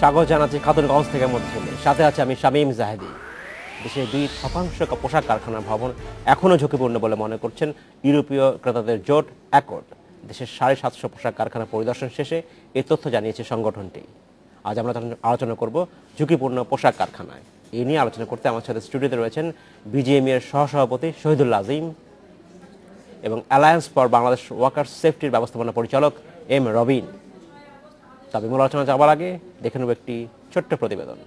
স্বাগত জানাচ্ছি খাতুনগঞ্জ থেকে মধ্যে সাথে আছে আমি শামীম জাহেদি। দেশের 2% পোশাক কারখানার ভবন এখনও ঝুঁকিপূর্ণ বলে মনে করছেন ইউরোপীয় ক্রেতাদের জোট অ্যাকর্ড। দেশের 750 পোশাক কারখানা পরিদর্শন শেষে এই তথ্য জানিয়েছে সংগঠনটি। আজ আমরা আলোচনা করব ঝুঁকিপূর্ণ পোশাক কারখানায়। এই নিয়ে আলোচনা করতে আমার সাথে স্টুডিওতে রয়েছেন বিজিএমইএ এর সহসভাপতি শহীদুল্লাহ আজিম এবং অ্যালায়েন্স ফর বাংলাদেশ ওয়ার্কার্স সেফটির ব্যবস্থাপনা পরিচালক এম রবিন। তবে মূল আলোচনা যাওয়ার আগে দেখে নেব একটি ছোট্ট প্রতিবেদন।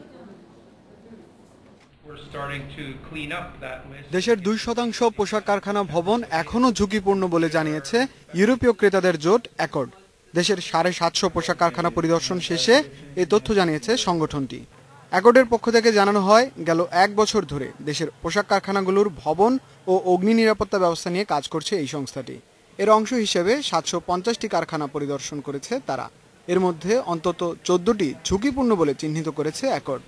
দেশের 2% পোশাক কারখানা ভবন এখনও ঝুঁকিপূর্ণ বলে জানিয়েছে ইউরোপীয় ক্রেতাদের জোট অ্যাকর্ড। দেশের 750 পোশাক কারখানা পরিদর্শন শেষে এই তথ্য জানিয়েছে সংগঠনটি। অ্যাকর্ডের পক্ষ থেকে জানানো হয়, গেল 1 বছর ধরে দেশের পোশাক কারখানাগুলোর ভবন ও অগ্নি নিরাপত্তা ব্যবস্থা নিয়ে কাজ করছে এই সংস্থাটি। এর অংশ হিসেবে 750টি কারখানা পরিদর্শন করেছে তারা। এর মধ্যে অন্তত 14টি ঝুঁকিপূর্ণ বলে চিহ্নিত করেছে অ্যাকর্ড।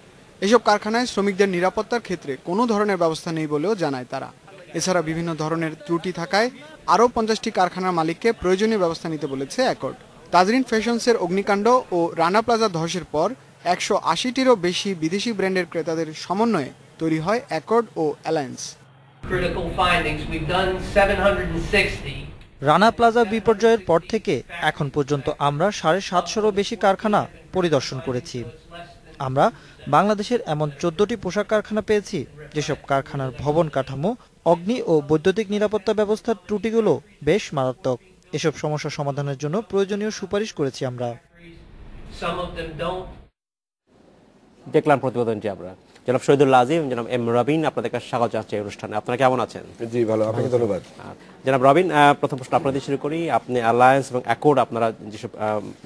এসব কারখানায় শ্রমিকদের নিরাপত্তার ক্ষেত্রে কোনো ধরনের ব্যবস্থা নেই বলেও জানায় তারা। এছাড়া বিভিন্ন ধরনের ত্রুটি থাকায় আরও 50টি কারখানার মালিককে প্রয়োজনীয় ব্যবস্থা নিতে বলেছে অ্যাকর্ড। তাজরিন ফ্যাশনসের অগ্নিকাণ্ড ও রানা প্লাজা ধসের পর 180টিরও বেশি বিদেশি ব্র্যান্ডের ক্রেতাদের সমন্বয়ে তৈরি হয় অ্যাকর্ড ও অ্যালায়েন্স। রানা প্লাজা বিপর্যয়ের পর থেকে এখন পর্যন্ত আমরা 750-এরও বেশি কারখানা পরিদর্শন করেছি। আমরা বাংলাদেশের এমন 14টি পোশাক কারখানা পেয়েছি যেসব কারখানার ভবন কাঠামো, অগ্নি ও বৈদ্যুতিক নিরাপত্তা ব্যবস্থার ত্রুটিগুলো বেশ মারাত্মক। এসব সমস্যা সমাধানের জন্য প্রয়োজনীয় সুপারিশ করেছি আমরা। দেখলাম প্রতিবেদনটি আমরা। জনাব শহীদুল্লাহ আজিম, জনাব এম রবিন, আপনাদের কাছে স্বাগত জানাচ্ছি এই অনুষ্ঠানে। আপনারা কেমন আছেন? জি ভালো, আপনাকে ধন্যবাদ। জনাব রবিন, প্রথম প্রশ্ন আপনাদের শুরু করি। আপনি অ্যালায়েন্স এবং অ্যাকর্ড, আপনারা যেসব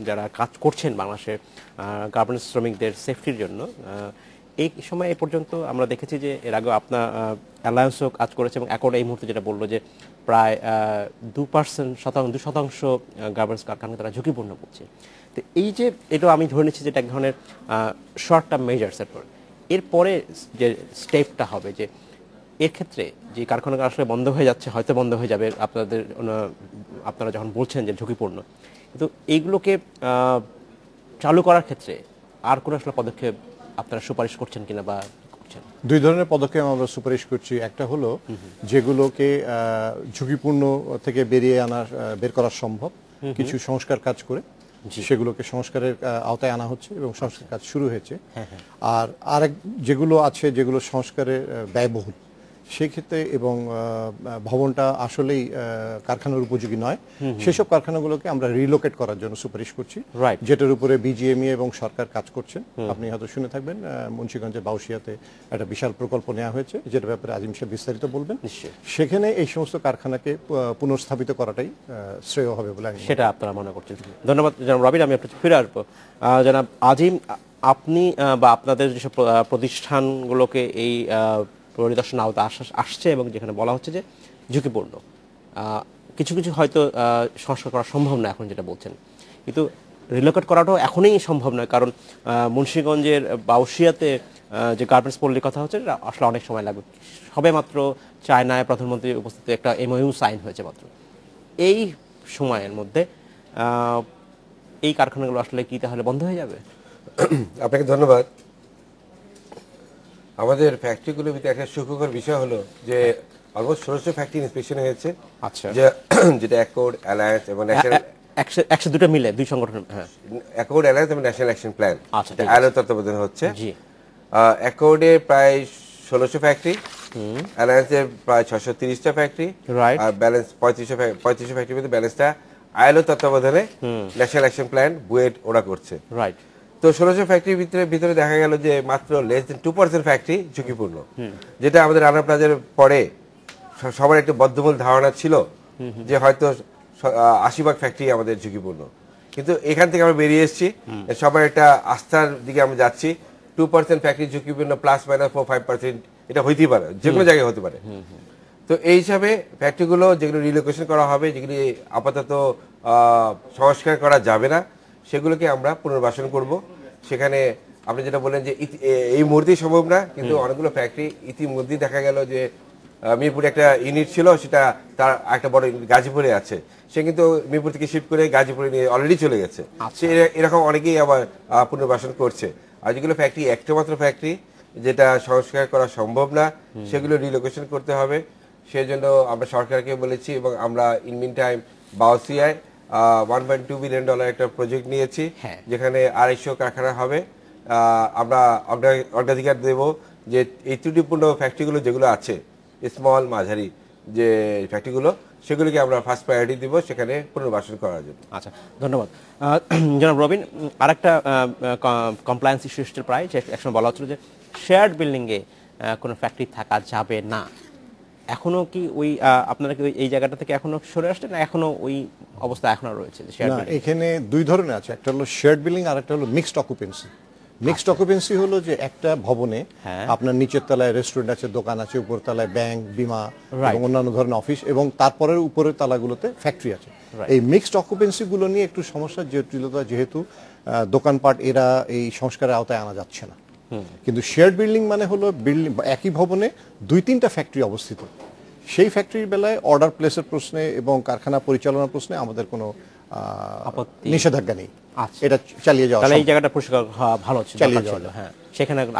যারা কাজ করছেন বাংলাদেশে গার্মেন্টস শ্রমিকদের সেফটির জন্য, এই সময় এ পর্যন্ত আমরা দেখেছি যে এর আগে আপনার অ্যালায়েন্সও কাজ করেছে এবং অ্যাকর্ড এই মুহূর্তে যেটা বললো যে প্রায় 2% গার্মেন্টস কারখানা তারা ঝুঁকিপূর্ণ বলছে। তো এই যে এটা আমি ধরে নিচ্ছি যে এটা এক ধরনের শর্ট টার্ম মেজার্স। এরপরে যে স্টেপটা হবে যে এর ক্ষেত্রে যে কারখানা আসলে বন্ধ হয়ে যাচ্ছে, হয়তো বন্ধ হয়ে যাবে আপনারা যখন বলছেন যে ঝুঁকিপূর্ণ, কিন্তু এইগুলোকে চালু করার ক্ষেত্রে আর কোনো আসলে পদক্ষেপ আপনারা সুপারিশ করছেন কিনা বা করছেন? দুই ধরনের পদক্ষেপ আমরা সুপারিশ করছি। একটা হলো যেগুলোকে ঝুঁকিপূর্ণ থেকে বের করা সম্ভব, কিছু সংস্কার কাজ করে সেগুলোকে সংস্কারের আওতায় আনা হচ্ছে এবং সংস্কার কাজ শুরু হয়েছে। আর আরেক যেগুলো আছে যেগুলো সংস্কারের ব্যয়বহুল সেক্ষেত্রে এবং ভবনটা আসলেই কারখানার উপযোগী নয়, সেসব কারখানাগুলোকে আমরা রিলোকেট করার জন্য সুপারিশ করছি, যেটার উপরে বিজিএমইএ এবং সরকার কাজ করছেন। আপনি হয়তো শুনে থাকবেন মুন্সিগঞ্জের বাউশিয়াতে একটা বিশাল প্রকল্প নেওয়া হয়েছে, যেটা ব্যাপারে আজিম সাহেব বিস্তারিত বলবেন। সেখানে এই সমস্ত কারখানাকে পুনর্স্থাপিত করাটাই শ্রেয় হবে বলে সেটা আপনারা মনে করছেন। ধন্যবাদ জনাব রবিন, আমি আপনার ফিরে আসবো। জনাব আজিম, আপনি বা আপনাদের যেসব প্রতিষ্ঠানগুলোকে এই পরিদর্শন আওতা আসছে এবং যেখানে বলা হচ্ছে যে ঝুঁকিপূর্ণ, কিছু কিছু হয়তো সংস্কার করা সম্ভব না এখন যেটা বলছেন, কিন্তু রিলোকেট করাটাও এখনই সম্ভব নয়, কারণ মুন্সিগঞ্জের বাউশিয়াতে যে গার্মেন্টস পল্লীর কথা হচ্ছে আসলে অনেক সময় লাগবে। সবে মাত্র চায়নায় প্রধানমন্ত্রীর উপস্থিতিতে একটা এমওইউ সাইন হয়েছে মাত্র। এই সময়ের মধ্যে এই কারখানাগুলো আসলে কি তাহলে বন্ধ হয়ে যাবে? আপনাকে ধন্যবাদ। আমাদের ফ্যাক্টরিগুলোর ভিতরে একটা সুখকর বিষয় হলো যে অলমোস্ট 1600 ফ্যাক্টরি ইন্সপেকশন হয়েছে। আচ্ছা, যেটা অ্যাকর্ড, অ্যালায়েন্স এবং ন্যাশনাল 102টা মিলে দুই সংগঠন, হ্যাঁ, অ্যাকর্ড, অ্যালায়েন্স এবং ন্যাশনাল অ্যাকশন প্ল্যান, আচ্ছা, আইএলও তত্ত্বাবধানে হচ্ছে। জি, অ্যাকর্ডে প্রায় 1600 ফ্যাক্টরি, অ্যালায়েন্সের প্রায় 630টা ফ্যাক্টরি, আর ব্যালেন্স 3500 ফ্যাক্টরির মধ্যে ব্যালেন্সটা আইএলও তত্ত্বাবধানে ন্যাশনাল অ্যাকশন প্ল্যান বুয়েট ওরা করছে। রাইট। তো 1600 ফ্যাক্টরির ভিতরে দেখা গেল যে মাত্র লেস দেন 2% ফ্যাক্টরি ঝুঁকিপূর্ণ, যেটা আমাদের রানা প্লাজার পরে সবার একটা বদ্ধমূল ধারণা ছিল যে হয়তো 80% ফ্যাক্টরি আমাদের ঝুঁকিপূর্ণ। কিন্তু এখান থেকে আমরা বেরিয়ে এসেছি, সবার একটা আস্থার দিকে আমরা যাচ্ছি। 2% ফ্যাক্টরি ঝুঁকিপূর্ণ প্লাস মাইনাস 4-5% এটা হইতেই পারে, যে কোনো জায়গায় হতে পারে। তো এই হিসাবে ফ্যাক্টরিগুলো যেগুলো রিলোকেশন করা হবে, যেগুলি আপাতত সংস্কার করা যাবে না সেগুলোকে আমরা পুনর্বাসন করব। সেখানে আপনি যেটা বললেন যে এই মুহূর্তেই সম্ভব না, কিন্তু অনেকগুলো ফ্যাক্টরি ইতিমধ্যেই দেখা গেল যে মিরপুরে একটা ইউনিট ছিল, সেটা তার একটা বড় গাজীপুরে আছে, সে কিন্তু মিরপুর থেকে শিফট করে গাজীপুরে নিয়ে অলরেডি চলে গেছে। এরকম অনেকেই আবার পুনর্বাসন করছে। আর যেগুলো ফ্যাক্টরি একটা মাত্র ফ্যাক্টরি যেটা সংস্কার করা সম্ভব না, সেগুলো রিলোকেশন করতে হবে। সেই জন্য আমরা সরকারকে বলেছি এবং আমরা ইন মিন টাইম বাওসিয়ায় $1.2 বিলিয়ন একটা প্রজেক্ট নিয়েছি, যেখানে 250 কারখানা হবে। আমরা অগ্রাধিকার দেব যে এই ত্রুটিপূর্ণ ফ্যাক্টরিগুলো যেগুলো আছে, স্মল মাঝারি যে ফ্যাক্টরিগুলো, সেগুলিকে আমরা ফার্স্ট প্রায়োরিটি দিব সেখানে পুনর্বাসন করার জন্য। আচ্ছা, ধন্যবাদ জনাব রবিন। আরেকটা কমপ্লায়েন্স ইস্যু এসেছিল প্রায়, যে একসময় বলা হচ্ছিল যে শেয়ার্ড বিল্ডিংয়ে কোনো ফ্যাক্টরি থাকা যাবে না। এখনো কি ওই আপনারা কি এই জায়গাটা থেকে এখনো সরে আসছে, না এখনো ওই অবস্থা এখনো রয়েছে? এখানে দুই ধরনের আছে, একটা হলো শেয়ার্ড বিল্ডিং আর একটা হলো মিক্সড অকুপেন্সি। মিক্সড অকুপেন্সি হলো যে একটা ভবনে আপনার নিচের তলায় রেস্টুরেন্ট আছে, দোকান আছে, উপর তলায় ব্যাংক, বিমা এবং অন্যান্য ধরনের অফিস, এবং তারপরের উপরের তলাগুলোতে ফ্যাক্টরি আছে। এই মিক্সড অকুপেন্সি গুলো নিয়ে একটু সমস্যা, জটিলতা, যেহেতু দোকানপাট এরা এই সংস্কারের আওতায় আনা যাচ্ছে না। কিন্তু শেয়ার্ড বিল্ডিং মানে হলো বিল্ডিং একই ভবনে 2-3টা ফ্যাক্টরি অবস্থিত। সেই ফ্যাক্টরির বেলায় অর্ডার প্লেসের প্রশ্নে এবং কারখানা পরিচালনার প্রশ্নে আমাদের কোনো নিষেধাজ্ঞা নেই। এটা চালিয়ে যাওয়া, তাহলে এই জায়গাটা পরিষ্কার ভালো ছিল, চালিয়ে যাওয়া, হ্যাঁ, সেখানে কোনো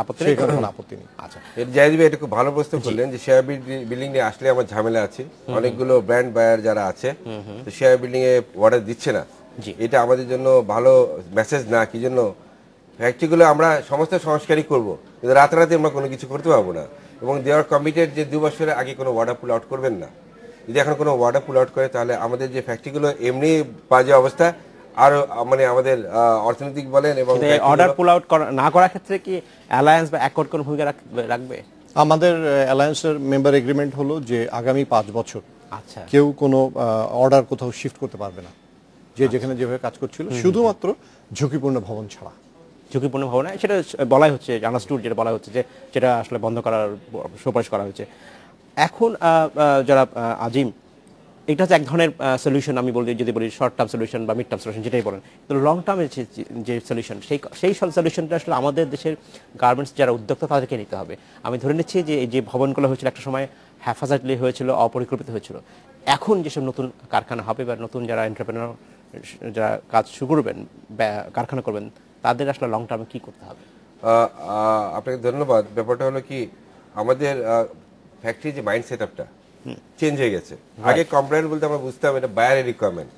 আপত্তি নেই। আচ্ছা, জাহিদ ভাই এটা খুব ভালো প্রশ্ন করলেন যে শেয়ার বিল্ডিং নিয়ে আসলে আমার ঝামেলা আছে। অনেকগুলো ব্র্যান্ড বায়ার যারা আছে, তো শেয়ার বিল্ডিং এ অর্ডার দিচ্ছে না। এটা আমাদের জন্য ভালো মেসেজ না। কি জন্য? ফ্যাক্টরিগুলো আমরা সমস্ত সংস্কারই করব, কিন্তু রাতারাতি আমরা কোনো কিছু করতে পারবো না। এবং দে আর কমিটেড যে 2 বছরের আগে কোনো অর্ডার পুল আউট করবেন না। যদি এখন কোনো অর্ডার পুল আউট করে, তাহলে আমাদের যে ফ্যাক্টরিগুলো এমনি বাজে অবস্থা, আর মানে আমাদের অর্থনৈতিক বলেন এবং অর্ডার পুল আউট না করার ক্ষেত্রে কি অ্যালায়েন্স বা অ্যাকর্ড কোনো ভূমিকা রাখবে? আমাদের অ্যালায়েন্সের মেম্বার এগ্রিমেন্ট হলো যে আগামী 5 বছর কেউ কোনো অর্ডার কোথাও শিফট করতে পারবে না, যে যেখানে যেভাবে কাজ করছিল, শুধুমাত্র ঝুঁকিপূর্ণ ভবন ছাড়া। ঝুঁকিপূর্ণ ভবনে সেটা বলাই হচ্ছে, আন্ডারস্টুড, যেটা বলা হচ্ছে যে যেটা আসলে বন্ধ করার সুপারিশ করা হয়েছে। এখন যারা আজিম, এটা হচ্ছে এক ধরনের সলিউশন, আমি যদি বলি শর্ট টার্ম সলিউশন বা মিড টার্ম সলিউশন, যেটাই বলেন। তো লং টার্মের যে সলিউশন, সেই সলিউশনটা আসলে আমাদের দেশের গার্মেন্টস যারা উদ্যোক্তা তাদেরকে নিতে হবে। আমি ধরে নিচ্ছি যে এই যে ভবনগুলো হয়েছিল একটা সময় হ্যাফাজাটলি হয়েছিল, অপরিকল্পিত হয়েছিল। এখন যেসব নতুন কারখানা হবে বা নতুন যারা এন্টারপ্রেনার যারা কাজ শুরু করবেন, কারখানা করবেন, তাদের আসলে লং টার্মে কি করতে হবে? আপনাকে ধন্যবাদ। ব্যাপারটা হলো কি, আমাদের ফ্যাক্টরি যে মাইন্ড সেট আপটা চেঞ্জ হয়ে গেছে। আগে কমপ্লেন বলতে আমরা বুঝতাম এটা বায়ারের রিকোয়ারমেন্ট,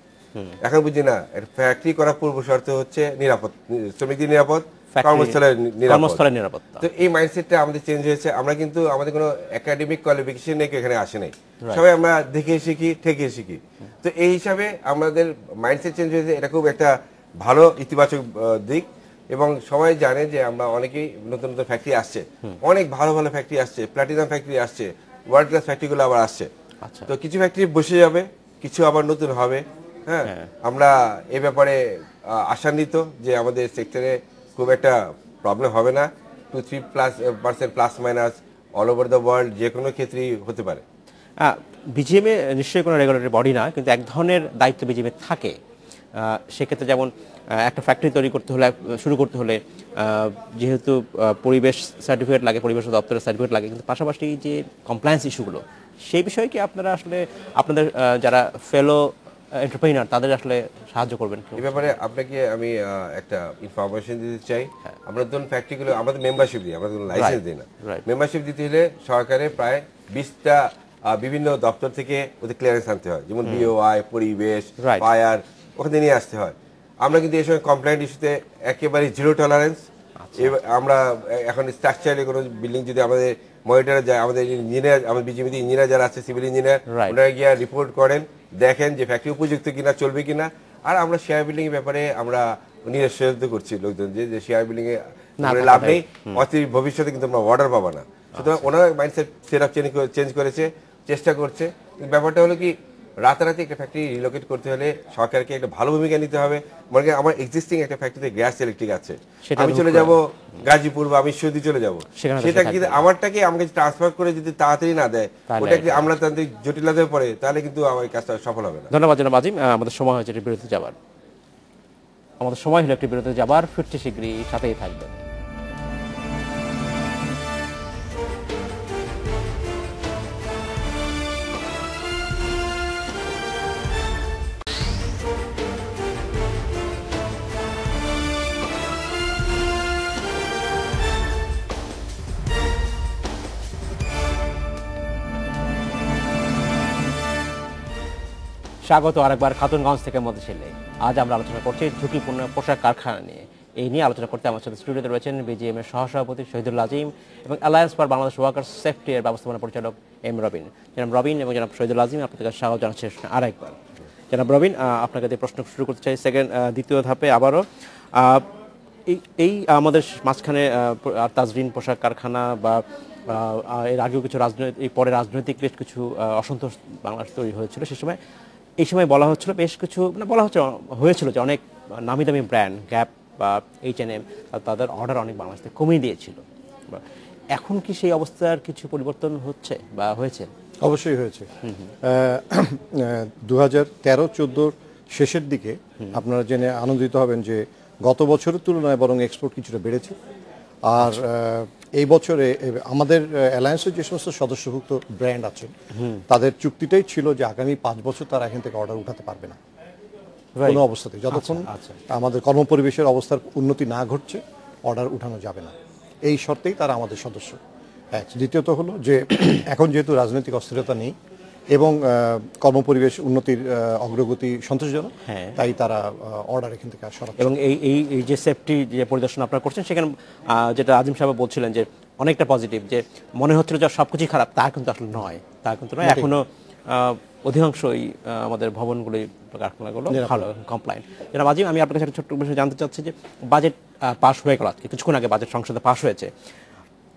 এখন বুঝি না, ফ্যাক্টরি করার পূর্ব শর্ত হচ্ছে নিরাপদ, শ্রমিকদের নিরাপদ, কর্মস্থলের নিরাপত্তা। তো এই মাইন্ডসেটটা আমাদের চেঞ্জ হয়েছে। আমরা কিন্তু আমাদের কোনো একাডেমিক কোয়ালিফিকেশন নেই, এখানে আসে নাই, সবাই আমরা দেখে শিখি, ঠেকে শিখি। তো এই হিসাবে আমাদের মাইন্ডসেট চেঞ্জ হয়েছে, এটা খুব একটা ভালো ইতিবাচক দিক। এবং সবাই জানে যে আমরা অনেকেই নতুন নতুন ফ্যাক্টরি আসছে, অনেক ভালো ভালো ফ্যাক্টরি আসছে, প্ল্যাটিনাম ফ্যাক্টরি আসছে, ওয়ার্ল্ড ক্লাস ফ্যাক্টরিগুলো আবার আসছে। তো কিছু ফ্যাক্টরি বসে যাবে, কিছু আবার নতুন হবে। হ্যাঁ, আমরা এ ব্যাপারে আশান্বিত যে আমাদের সেক্টরে খুব একটা প্রবলেম হবে না। 2-3% plus minus all over the world যে কোনো ক্ষেত্রেই হতে পারে। বিজিএমএ নিশ্চয়ই কোনো রেগুলেটরি বডি না, কিন্তু এক ধরনের দায়িত্ব বিজিএমএ থাকে। সেক্ষেত্রে যেমন একটা ফ্যাক্টরি তৈরি করতে হলে, শুরু করতে হলে যেহেতু পরিবেশ সার্টিফিকেট লাগে, পরিবেশ দপ্তরের সার্টিফিকেট লাগে, কিন্তু পাশাপাশি যে কমপ্লায়েন্স ইস্যুগুলো, সেই বিষয়ে কি আপনারা আসলে আপনাদের যারা ফেলো এন্টারপ্রেনার তাদের আসলে সাহায্য করবেন? এই ব্যাপারে আপনাকে আমি একটা ইনফরমেশন দিতে চাই। আমরা ধরুন ফ্যাক্টরিগুলো আমাদের মেম্বারশিপ দিই, আমরা লাইসেন্স দিই না। মেম্বারশিপ দিতে হলে সরকারের প্রায় 20টা বিভিন্ন দপ্তর থেকে ওদের ক্লিয়ারেন্স আনতে হয়, যেমন বিওআই, পরিবেশ, ফায়ার, ওখানে নিয়ে আসতে হয়। আমরা কিন্তু এই সময় কমপ্লেন্ট ইস্যুতে একেবারে জিরো টলারেন্স। আমরা এখন স্ট্রাকচারে কোনো বিল্ডিং যদি আমাদের মনিটরে যায়, আমাদের ইঞ্জিনিয়ার, আমাদের বিজিবিতে ইঞ্জিনিয়ার যারা আছে, সিভিল ইঞ্জিনিয়ার, ওনারা গিয়ে রিপোর্ট করেন, দেখেন যে ফ্যাক্টরি উপযুক্ত কিনা, চলবে কিনা। আর আমরা শেয়ার বিল্ডিং এর ব্যাপারে আমরা নিরুৎসাহিত করছি লোকজন যে শেয়ার বিল্ডিং এ লাভ নেই, অতি ভবিষ্যতে কিন্তু আমরা অর্ডার পাবো না। সুতরাং ওনারা মাইন্ডসেট সেট আপ চেঞ্জ করেছে, চেষ্টা করছে। ব্যাপারটা হলো কি, রাতারাতি একটা ফ্যাক্টরি রিলোকেট করতে হলে সরকারকে একটা ভালো ভূমিকা নিতে হবে। মনে করেন আমার এক্সিস্টিং একটা ফ্যাক্টরিতে গ্যাস ইলেকট্রিক আছে, আমি চলে যাব গাজীপুর বা আমি সৌদি চলে যাব, সেটা কিন্তু আমারটাকে আমাকে ট্রান্সফার করে যদি তাড়াতাড়ি না দেয়, ওটা কি আমলাতান্ত্রিক জটিলতায় পড়ে, তাহলে কিন্তু আমার কাজটা সফল হবে না। ধন্যবাদ জনাব আজিম। আমাদের সময় হয়েছে একটি বিরতি যাবার, আমাদের সময় হলো একটি বিরতি যাবার, ফিরতে শীঘ্রই, সাথেই থাকবেন। স্বাগত আরেকবার খাতুনগঞ্জ থেকে মতিঝিলে। আজ আমরা আলোচনা করছি ঝুঁকিপূর্ণ পোশাক কারখানা নিয়ে। এই নিয়ে আলোচনা করতে আমার সাথে স্টুডিওতে রয়েছেন বিজিএম এর সহসভাপতি শহীদুল আজিম এবং alliance for Bangladesh workers safety এর ব্যবস্থাপনা পরিচালক এম রবিন। জনাব রবিন এবং জনাব শহীদুল আজিম, আপনাদের স্বাগত জানাচ্ছি আরেকবার। জনাব রবিন, আপনাকে দিয়ে প্রশ্ন শুরু করতে চাই দ্বিতীয় ধাপে আবারও। এই আমাদের মাঝখানে তাজরিন পোশাক কারখানা বা এর আগেও কিছু পরে রাজনৈতিক কিছু অসন্তোষ বাংলাদেশ তৈরি হয়েছিল। এই সময় বলা হচ্ছিল বেশ কিছু, হয়েছিল যে অনেক নামি দামি ব্র্যান্ড গ্যাপ বা H&M তাদের অর্ডার অনেক বাংলাদেশ থেকে কমিয়ে দিয়েছিল। এখন কি সেই অবস্থার কিছু পরিবর্তন হচ্ছে বা হয়েছে? অবশ্যই হয়েছে। 2013-14 শেষের দিকে আপনারা জেনে আনন্দিত হবেন যে গত বছরের তুলনায় বরং এক্সপোর্ট কিছুটা বেড়েছে। আর এই বছরে আমাদের অ্যালায়েন্সের যে সমস্ত সদস্যভুক্ত ব্র্যান্ড আছে তাদের চুক্তিটাই ছিল যে আগামী 5 বছর তারা এখান থেকে অর্ডার উঠাতে পারবে না কোনো অবস্থাতে, যতক্ষণ আমাদের কর্মপরিবেশের অবস্থার উন্নতি না ঘটছে অর্ডার উঠানো যাবে না। এই শর্তেই তারা আমাদের সদস্য। এক, দ্বিতীয়ত হলো যে এখন যেহেতু রাজনৈতিক অস্থিরতা নেই এবং কর্মপরিবেশ উন্নতির অগ্রগতি সন্তোষজনক, তাই তারা অর্ডার এখান থেকে সরাচ্ছে। এবং এই যে সেফটি যে পরিদর্শন আপনারা করছেন, সেখানে যেটা আজিম সাহেব বলছিলেন যে অনেকটা পজিটিভ, যে মনে হচ্ছিল যে সবকিছুই খারাপ, তা কিন্তু আসলে নয়, এখনো অধিকাংশই আমাদের ভবনগুলি কারখানাগুলো ভালো কমপ্লায়েন্ট। যেটা আজিম, আমি আপনার কাছে একটা ছোট্ট বিষয় জানতে চাচ্ছি যে বাজেট পাস হয়ে গেল, আজকে কিছুক্ষণ আগে বাজেট সংসদে পাস হয়েছে।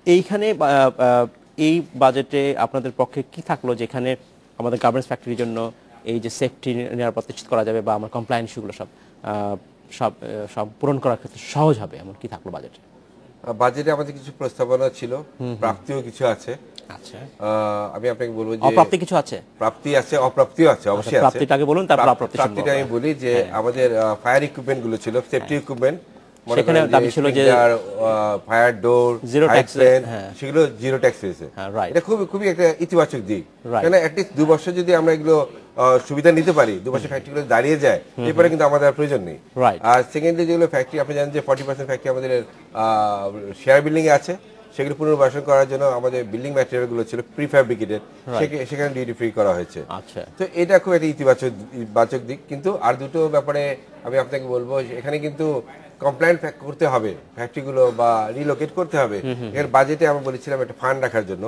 এইখানে এই বাজেটে আপনাদের পক্ষে কি থাকলো যেখানে আমাদের গার্মেন্টস ফ্যাক্টরির জন্য এই যে সেফটি নিরাপত্তা নিশ্চিত করা যাবে বা আমার কমপ্লায়েন্স ইস্যুগুলো সব পূরণ করার ক্ষেত্রে সহজ হবে, এমন কি থাকলো বাজেটে? বাজেটে আমাদের কিছু প্রস্তাবনা ছিল, প্রাপ্তিও কিছু আছে। আচ্ছা, আমি আপনাকে বলবো যে অপ্রাপ্তি কিছু আছে, প্রাপ্তি আছে, অপ্রাপ্তিও আছে, অবশ্যই আছে। প্রাপ্তিটাকে বলুন, তারপর প্রাপ্তিটা আমি বলি যে আমাদের ফায়ার ইকুইপমেন্ট গুলো ছিল, সেফটি ইকুইপমেন্ট, সেখানে দাবি ছিল যে ফায়ার ডোর, জিরো ট্যাক্স, সেগুলো জিরো ট্যাক্স হয়েছে। এটা খুবই একটা ইতিবাচক দিক, কেন অ্যাটলিস্ট 2 বছর যদি আমরা এগুলো সুবিধা নিতে পারি, 2 বছর ফ্যাক্টরিগুলো দাঁড়িয়ে যায়, এরপরে কিন্তু আমাদের আর প্রয়োজন নেই। আর সেকেন্ডলি যেগুলো ফ্যাক্টরি, আপনি জানেন যে 40% ফ্যাক্টরি আমাদের শেয়ার বিল্ডিং এ আছে, সেগুলো পুনর্বাসন করার জন্য আমাদের বিল্ডিং ম্যাটেরিয়াল গুলো ছিল প্রিফ্যাব্রিকেটেড, সেখানে ডিউটি ফ্রি করা হয়েছে। তো এটা খুব একটা ইতিবাচক দিক। কিন্তু আর দুটো ব্যাপারে আমি আপনাকে বলবো, এখানে কিন্তু কমপ্লায়েন্ট করতে হবে ফ্যাক্টরিগুলো বা রিলোকেট করতে হবে। এর বাজেটে আমি বলেছিলাম একটা ফান্ড রাখার জন্য,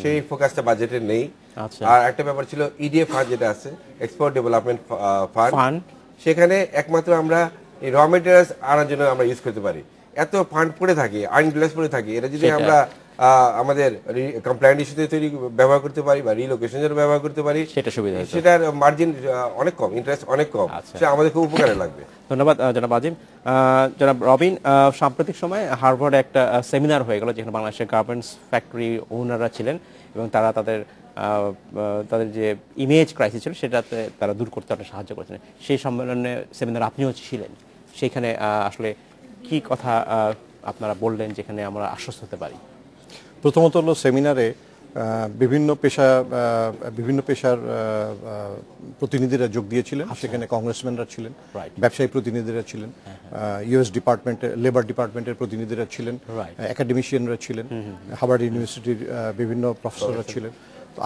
সেই ফোকাসটা বাজেটে নেই। আর একটা ব্যাপার ছিল ইডিএফ ফান্ড যেটা আছে, এক্সপোর্ট ডেভেলপমেন্ট ফান্ড, সেখানে একমাত্র আমরা এই র মেটেরিয়ালস আনার জন্য আমরা ইউজ করতে পারি। এত ফান্ড পড়ে থাকে, আনইউটিলাইজ পড়ে থাকে, এটা যদি আমরা আমাদের কমপ্লায়েন্ট ইস্যুতে ব্যবহার করতে পারি বা রিলোকেশনের জন্য ব্যবহার করতে পারি, সেটার মার্জিন অনেক কম, ইন্টারেস্ট অনেক কম, সেটা আমাদের খুব উপকারে লাগবে। ধন্যবাদ জনাব আজিম। জনাব রবিন, সাম্প্রতিক সময়ে হার্ভার্ডে একটা সেমিনার হয়ে গেল যেখানে বাংলাদেশের গার্মেন্টস ফ্যাক্টরি ওনাররা ছিলেন এবং তারা তাদের যে ইমেজ ক্রাইসিস ছিল সেটাতে তারা দূর করতে অনেক সাহায্য করেছেন। সেই সেমিনার আপনিও ছিলেন, সেইখানে আসলে কি কথা আপনারা বললেন যেখানে আমরা আশ্বস্ত হতে পারি? প্রথমত হলো সেমিনারে বিভিন্ন পেশার প্রতিনিধিরা যোগ দিয়েছিলেন। সেখানে কংগ্রেসম্যানরা ছিলেন, ব্যবসায়ী প্রতিনিধিরা ছিলেন, ইউএস লেবার ডিপার্টমেন্টের প্রতিনিধিরা ছিলেন, একাডেমিশিয়ানরা ছিলেন, হার্ভার্ড ইউনিভার্সিটির বিভিন্ন প্রফেসররা ছিলেন,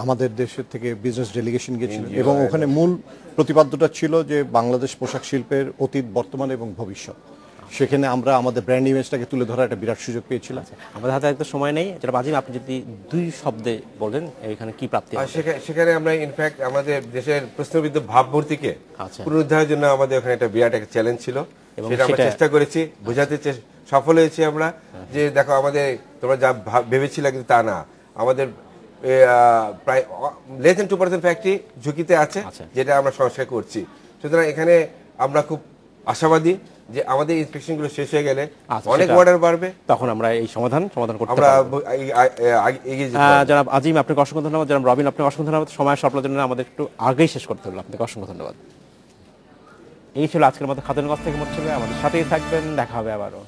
আমাদের দেশের থেকে বিজনেস ডেলিগেশন গিয়েছিলেন। এবং ওখানে মূল প্রতিপাদ্যটা ছিল যে বাংলাদেশ পোশাক শিল্পের অতীত, বর্তমান এবং ভবিষ্যৎ। সেখানে আমরা আমাদের ব্র্যান্ড ইমেজটাকে তুলে ধরার একটা বিরাট সুযোগ পেয়েছিলাম। আমাদের হাতে একটু সময় নেই, যেটা বাজিম আপনি যদি 2 শব্দে বলেন এখানে কি প্রাপ্তি? সেখানে আমরা ইনফ্যাক্ট আমাদের দেশের প্রশ্নবিদ্ধ ভাবমূর্তিকে পুনরুদ্ধারের জন্য আমাদের ওখানে একটা বিরাট একটা চ্যালেঞ্জ ছিল, সেটা আমরা চেষ্টা করেছি, বোঝাতে সফল হয়েছি আমরা যে দেখো আমাদের তোমরা যা ভেবেছিলে কিন্তু তা না, আমাদের প্রায় লেস দেন 2% ফ্যাক্টরি ঝুঁকিতে আছে, যেটা আমরা সংস্কার করছি। সুতরাং এখানে আমরা খুব আশাবাদী যে আমাদের ইন্সপেকশনগুলো শেষ হয়ে গেলে অনেক অর্ডার বাড়বে, তখন আমরা এই সমাধান করতে আমরা পারবো। এগিয়ে যেতে পারবো। জনাব আজিম আপনাকে অসংখ্য ধন্যবাদ, জনাব রবিন আপনাকে অসংখ্য ধন্যবাদ। সময় স্বল্পতার জন্য আমাদের একটু আগেই শেষ করতে হলো, আপনাকে অসংখ্য ধন্যবাদ। এই ছিল আজকের মতো খাতুনগঞ্জ থেকে মোট, আমাদের সাথেই থাকবেন, দেখা হবে আবারও।